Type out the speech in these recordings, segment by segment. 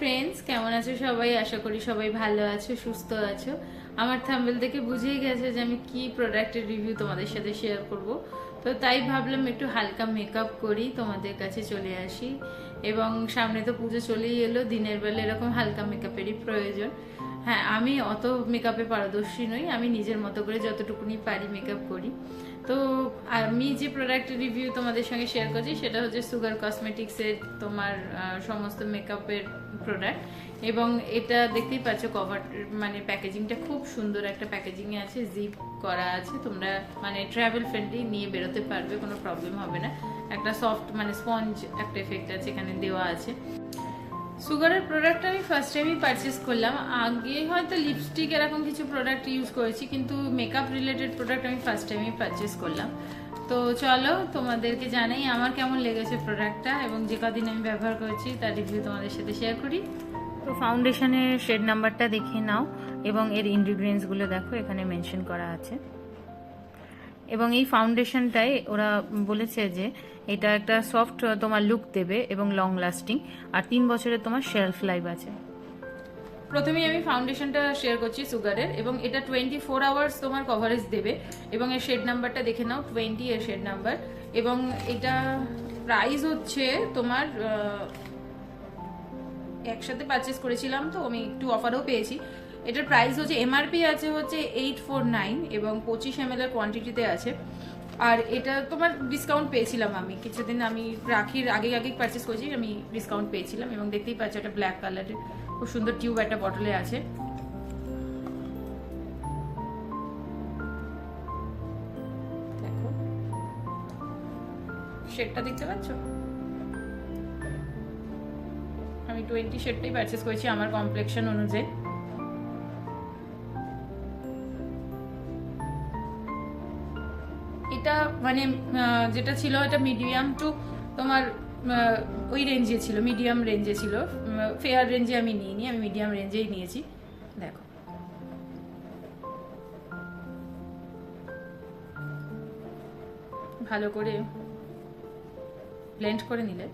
Friends, কেমন আছো সবাই? আশা করি সবাই ভালো আছো, সুস্থ আছো। আমার থাম্বনেল দেখে বুঝেই গেছে যে আমি কি প্রোডাক্টের রিভিউ তোমাদের সাথে শেয়ার করব। তো তাই ভাবলাম একটু হালকা মেকআপ করি, তোমাদের কাছে চলে আসি। এবং সামনে তো পুজো চলেই এলো, দিনের বেলা এরকম হালকা মেকআপেরই প্রয়োজন। হ্যাঁ, আমি অত মেকআপে পারদর্শী নই, আমি নিজের মতো করে যতটুকুনি পারি মেকআপ করি। তো আমি যে প্রোডাক্টের রিভিউ তোমাদের সঙ্গে শেয়ার করছি সেটা হচ্ছে সুগার কসমেটিক্সের তোমার সমস্ত মেকআপের প্রোডাক্ট। এবং এটা দেখতেই পাচ্ছ, কভার মানে প্যাকেজিংটা খুব সুন্দর একটা প্যাকেজিংয়ে আছে, জিপ করা আছে, তোমরা মানে ট্রাভেল ফ্রেন্ডলি নিয়ে বেরোতে পারবে, কোনো প্রবলেম হবে না। একটা সফট মানে স্পঞ্জ একটা এফেক্ট আছে এখানে দেওয়া আছে। সুগারের প্রোডাক্ট আমি ফার্স্ট টাইমই পারচেস করলাম। আগে হয়তো লিপস্টিক এরকম কিছু প্রোডাক্ট ইউজ করেছি, কিন্তু মেকআপ রিলেটেড প্রোডাক্ট আমি ফার্স্ট টাইমই পারচেস করলাম। তো চলো তোমাদেরকে জানাই আমার কেমন লেগেছে প্রোডাক্টটা, এবং যে কদিন আমি ব্যবহার করেছি তার রিভিউ তোমাদের সাথে শেয়ার করি। তো ফাউন্ডেশনের শেড নাম্বারটা দেখে নাও, এবং এর ইনগ্রিডিয়েন্টসগুলো দেখো এখানে মেনশন করা আছে। এবং এই ফাউন্ডেশনটাই ওরা বলেছে যে এটা একটা সফট তোমার লুক দেবে এবং লং লাস্টিং, আর 3 বছরের তোমার শেলফ লাইফ আছে। প্রথমেই আমি ফাউন্ডেশনটা শেয়ার করছি সুগারের, এবং এটা 24 আওয়ার্স তোমার কভারেজ দেবে। এবং এর শেড নাম্বারটা দেখে নাও, 20 এর শেড নাম্বার। এবং এটা প্রাইস হচ্ছে তোমার একসাথে পারচেস করেছিলাম, তো আমি একটু অফারও পেয়েছি। এটার প্রাইস হচ্ছে এমআরপি আছে হচ্ছে 849, এবং 25 ml এর কোয়ান্টিটিতে আছে। আর এটা তোমার ডিসকাউন্ট পেয়েছিলাম, আমি কিছুদিন আমি রাখির আগে পারচেস করেছি, আমি ডিসকাউন্ট পেয়েছিলাম। এবং দেখতেই পাচ্ছ একটা ব্ল্যাক কালারের খুব সুন্দর টিউব একটা বটলে আছে। দেখো শেডটা দেখতে পাচ্ছ, আমি 20 শেডটাই পারচেস করেছি আমার কমপ্লেকশন অনুযায়ী। এটা মানে যেটা ছিল এটা মিডিয়াম টু তোমার ওই রেঞ্জে ছিল, মিডিয়াম রেঞ্জে ছিল, ফেয়ার রেঞ্জে আমি নিইনি, আমি মিডিয়াম রেঞ্জেই নিয়েছি। দেখো ভালো করে ব্লেন্ড করে নিলে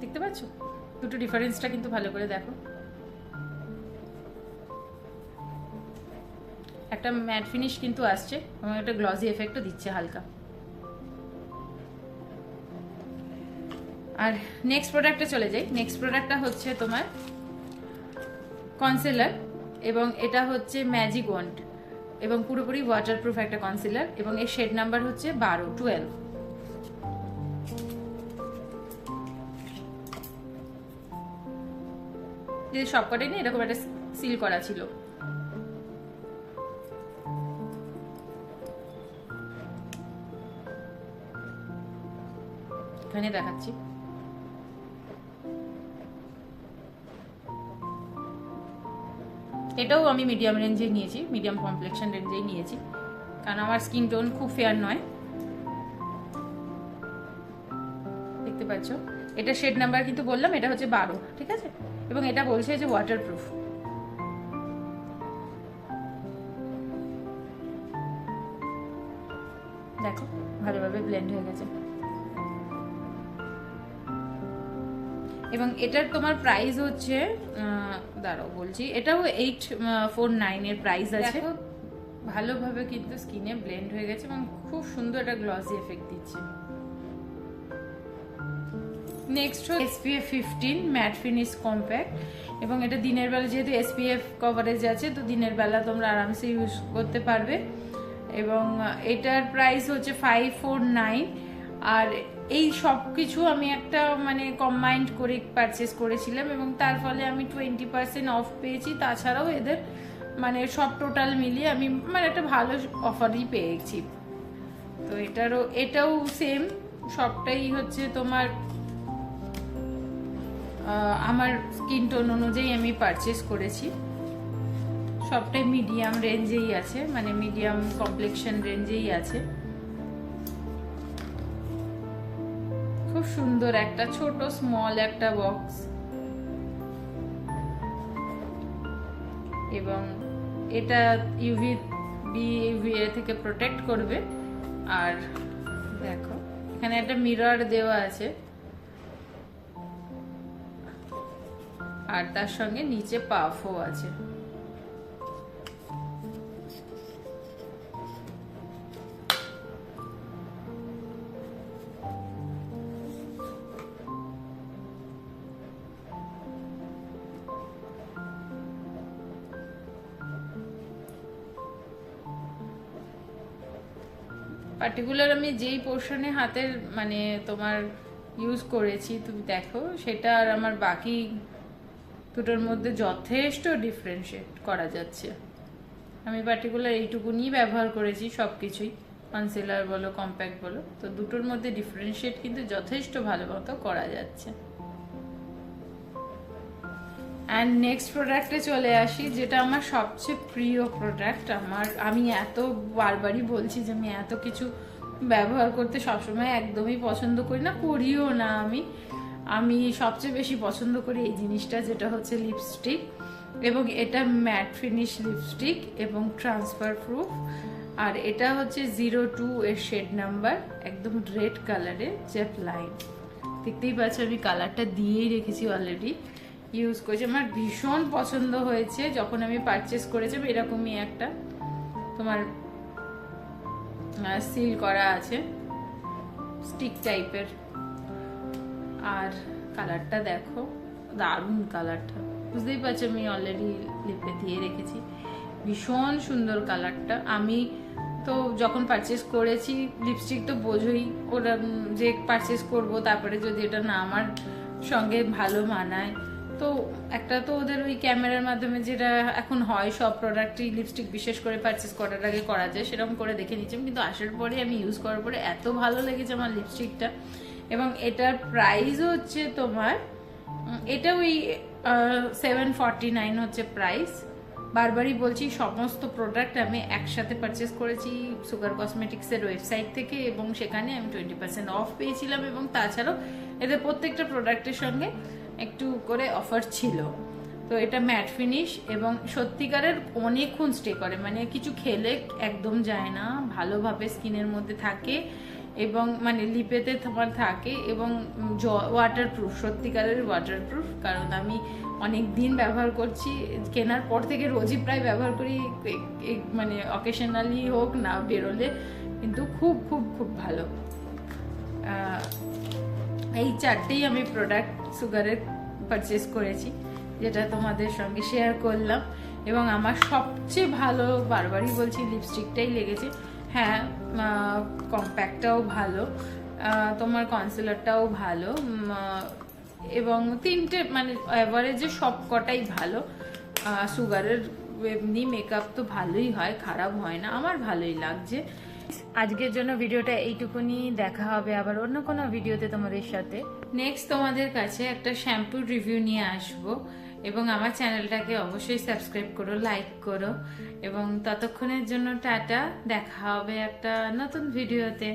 দেখতে পাচ্ছ দুটো ডিফারেন্সটা কিন্তু ভালো করে দেখো। একটা ম্যাট ফিনিশ কিন্তু আসছে, এবং একটা গ্লসি এফেক্টও দিচ্ছে হালকা। আর নেক্সট প্রোডাক্টে চলে যাই। নেক্সট প্রোডাক্টটা হচ্ছে তোমার কনসিলার, এবং এটা হচ্ছে ম্যাজিক ওয়ান্ড, এবং পুরোপুরি ওয়াটারপ্রুফ একটা কনসিলার। এবং এর শেড নাম্বার হচ্ছে 12। যে সবকটাই নেই, এরকম একটা সিল করা ছিল। এখানে দেখাচ্ছি, এটাও আমি মিডিয়াম রেঞ্জে নিয়েছি, মিডিয়াম কমপ্লেকশন রেঞ্জেই নিয়েছি, কারণ আমার স্কিন টোন খুব ফেয়ার নয়। দেখতে পাচ্ছ এটা শেড নাম্বার কিন্তু বললাম এটা হচ্ছে 12, ঠিক আছে। এবং এটা বলছে যে ওয়াটারপ্রুফ। দেখো ভালোভাবে ব্লেন্ড হয়ে গেছে। এবং এটার তোমার প্রাইস হচ্ছে দাঁড়াও বলছি, এটাও 849 এর প্রাইস আছে। ভালোভাবে কিন্তু স্কিনে ব্লেন্ড হয়ে গেছে, এবং খুব সুন্দর একটা গ্লসি এফেক্ট দিচ্ছে। নেক্সট হচ্ছে SPF 15 ম্যাট ফিনিশ কম্প্যাক্ট, এবং এটা দিনের বেলা যেহেতু SPF কভারেজ আছে, তো দিনের বেলা তোমরা আরামসে ইউজ করতে পারবে। এবং এটার প্রাইস হচ্ছে 549। আর এই সব কিছু আমি একটা মানে কম্বাইন্ড করে পারচেস করেছিলাম, এবং তার ফলে আমি 20% অফ পেয়েছি। তাছাড়াও এদের মানে সব টোটাল মিলিয়ে আমি মানে একটা ভালো অফারই পেয়েছি। তো এটাও সেম, সবটাই হচ্ছে তোমার আমার স্কিন টোন অনুযায়ী আমি পারচেস করেছি। সবটাই মিডিয়াম রেঞ্জেই আছে, মানে মিডিয়াম কমপ্লেকশন রেঞ্জেই আছে। খুব সুন্দর একটা ছোট স্মল একটা বক্স, এবং এটা ইউভি থেকে প্রোটেক্ট করবে। আর দেখো এখানে একটা মিরর দেওয়া আছে, আর তার সঙ্গে নিচে পাফও আছে। পার্টিকুলার আমি যেই পোর্শনে হাতের মানে তোমার ইউজ করেছি তুমি দেখো, সেটা আর আমার বাকি দুটোর মধ্যে যথেষ্ট ডিফারেন্সিয়েট করা যাচ্ছে। আমি পার্টিকুলার এইটুকুনি ব্যবহার করেছি সব কিছুই, কনসিলার বলো কম্প্যাক্ট বলো, তো দুটোর মধ্যে ডিফারেন্সিয়েট কিন্তু যথেষ্ট ভালো মতো করা যাচ্ছে। অ্যান্ড নেক্সট প্রোডাক্টে চলে আসি, যেটা আমার সবচেয়ে প্রিয় প্রোডাক্ট। আমি এত বারবারই বলছি যে আমি এত কিছু ব্যবহার করতে সবসময় একদমই পছন্দ করি না, করিও না। আমি সবচেয়ে বেশি পছন্দ করি এই জিনিসটা, যেটা হচ্ছে লিপস্টিক, এবং এটা ম্যাট ফিনিশ লিপস্টিক এবং ট্রান্সফার প্রুফ। আর এটা হচ্ছে 02 এর শেড নাম্বার, একদম রেড কালারের জেপ লাইন। দেখতেই পাচ্ছ আমি কালারটা দিয়েই রেখেছি অলরেডি, ইউজ করেছি, আমার ভীষণ পছন্দ হয়েছে। যখন আমি পারচেস করেছি এরকমই একটা তোমার সিল করা আছে স্টিক টাইপের, আর কালারটা দেখো দারুণ কালারটা, বুঝতেই পারছো আমি অলরেডি লিপে দিয়ে রেখেছি, ভীষণ সুন্দর কালারটা। আমি তো যখন পারচেস করেছি লিপস্টিক তো বোঝোই, ওটা যে পারচেস করব তারপরে যদি এটা না আমার সঙ্গে ভালো মানায়, তো একটা তো ওদের ওই ক্যামেরার মাধ্যমে যেটা এখন হয় সব প্রোডাক্টই লিপস্টিক বিশেষ করে পারচেস করার আগে করা যায়, সেরকম করে দেখে নিচ্ছিলাম। কিন্তু আসার পরে আমি ইউজ করার পরে এত ভালো লেগেছে আমার লিপস্টিকটা, এবং এটার প্রাইস হচ্ছে তোমার, এটা ওই 749 হচ্ছে প্রাইস। বারবারই বলছি সমস্ত প্রোডাক্ট আমি একসাথে পারচেস করেছি সুগার কসমেটিক্সের ওয়েবসাইট থেকে, এবং সেখানে আমি 20% অফ পেয়েছিলাম, এবং তাছাড়াও এদের প্রত্যেকটা প্রোডাক্টের সঙ্গে একটু করে অফার ছিল। তো এটা ম্যাট ফিনিশ এবং সত্যিকারের অনেকক্ষণ স্টে করে, মানে কিছু খেলে একদম যায় না, ভালোভাবে স্কিনের মধ্যে থাকে, এবং মানে লিপেতে তোমার থাকে, এবং ওয়াটারপ্রুফ, সত্যিকারের ওয়াটারপ্রুফ। কারণ আমি অনেক দিন ব্যবহার করছি, কেনার পর থেকে রোজই প্রায় ব্যবহার করি, মানে অকেশনালি হোক না বেরোলে, কিন্তু খুব খুব খুব ভালো। এই চারটেই আমি প্রোডাক্ট সুগারের পারচেস করেছি, যেটা তোমাদের সঙ্গে শেয়ার করলাম, এবং আমার সবচেয়ে ভালো বারবারই বলছি লিপস্টিকটাই লেগেছে। হ্যাঁ, কম্প্যাক্টটাও ভালো, তোমার কনসিলারটাও ভালো, এবং তিনটে মানে অ্যাভারেজে সব কটাই ভালো। সুগারের এমনি মেকআপ তো ভালোই হয়, খারাপ হয় না, আমার ভালোই লাগছে। আজকের জন্য ভিডিওটা এইটুকুনি, দেখা হবে আবার অন্য কোনো ভিডিওতে তোমাদের সাথে। নেক্সট তোমাদের কাছে একটা শ্যাম্পুর রিভিউ নিয়ে আসবো, এবং আমার চ্যানেলটাকে অবশ্যই সাবস্ক্রাইব করো, লাইক করো, এবং ততক্ষণের জন্য টাটা, দেখা হবে একটা নতুন ভিডিওতে।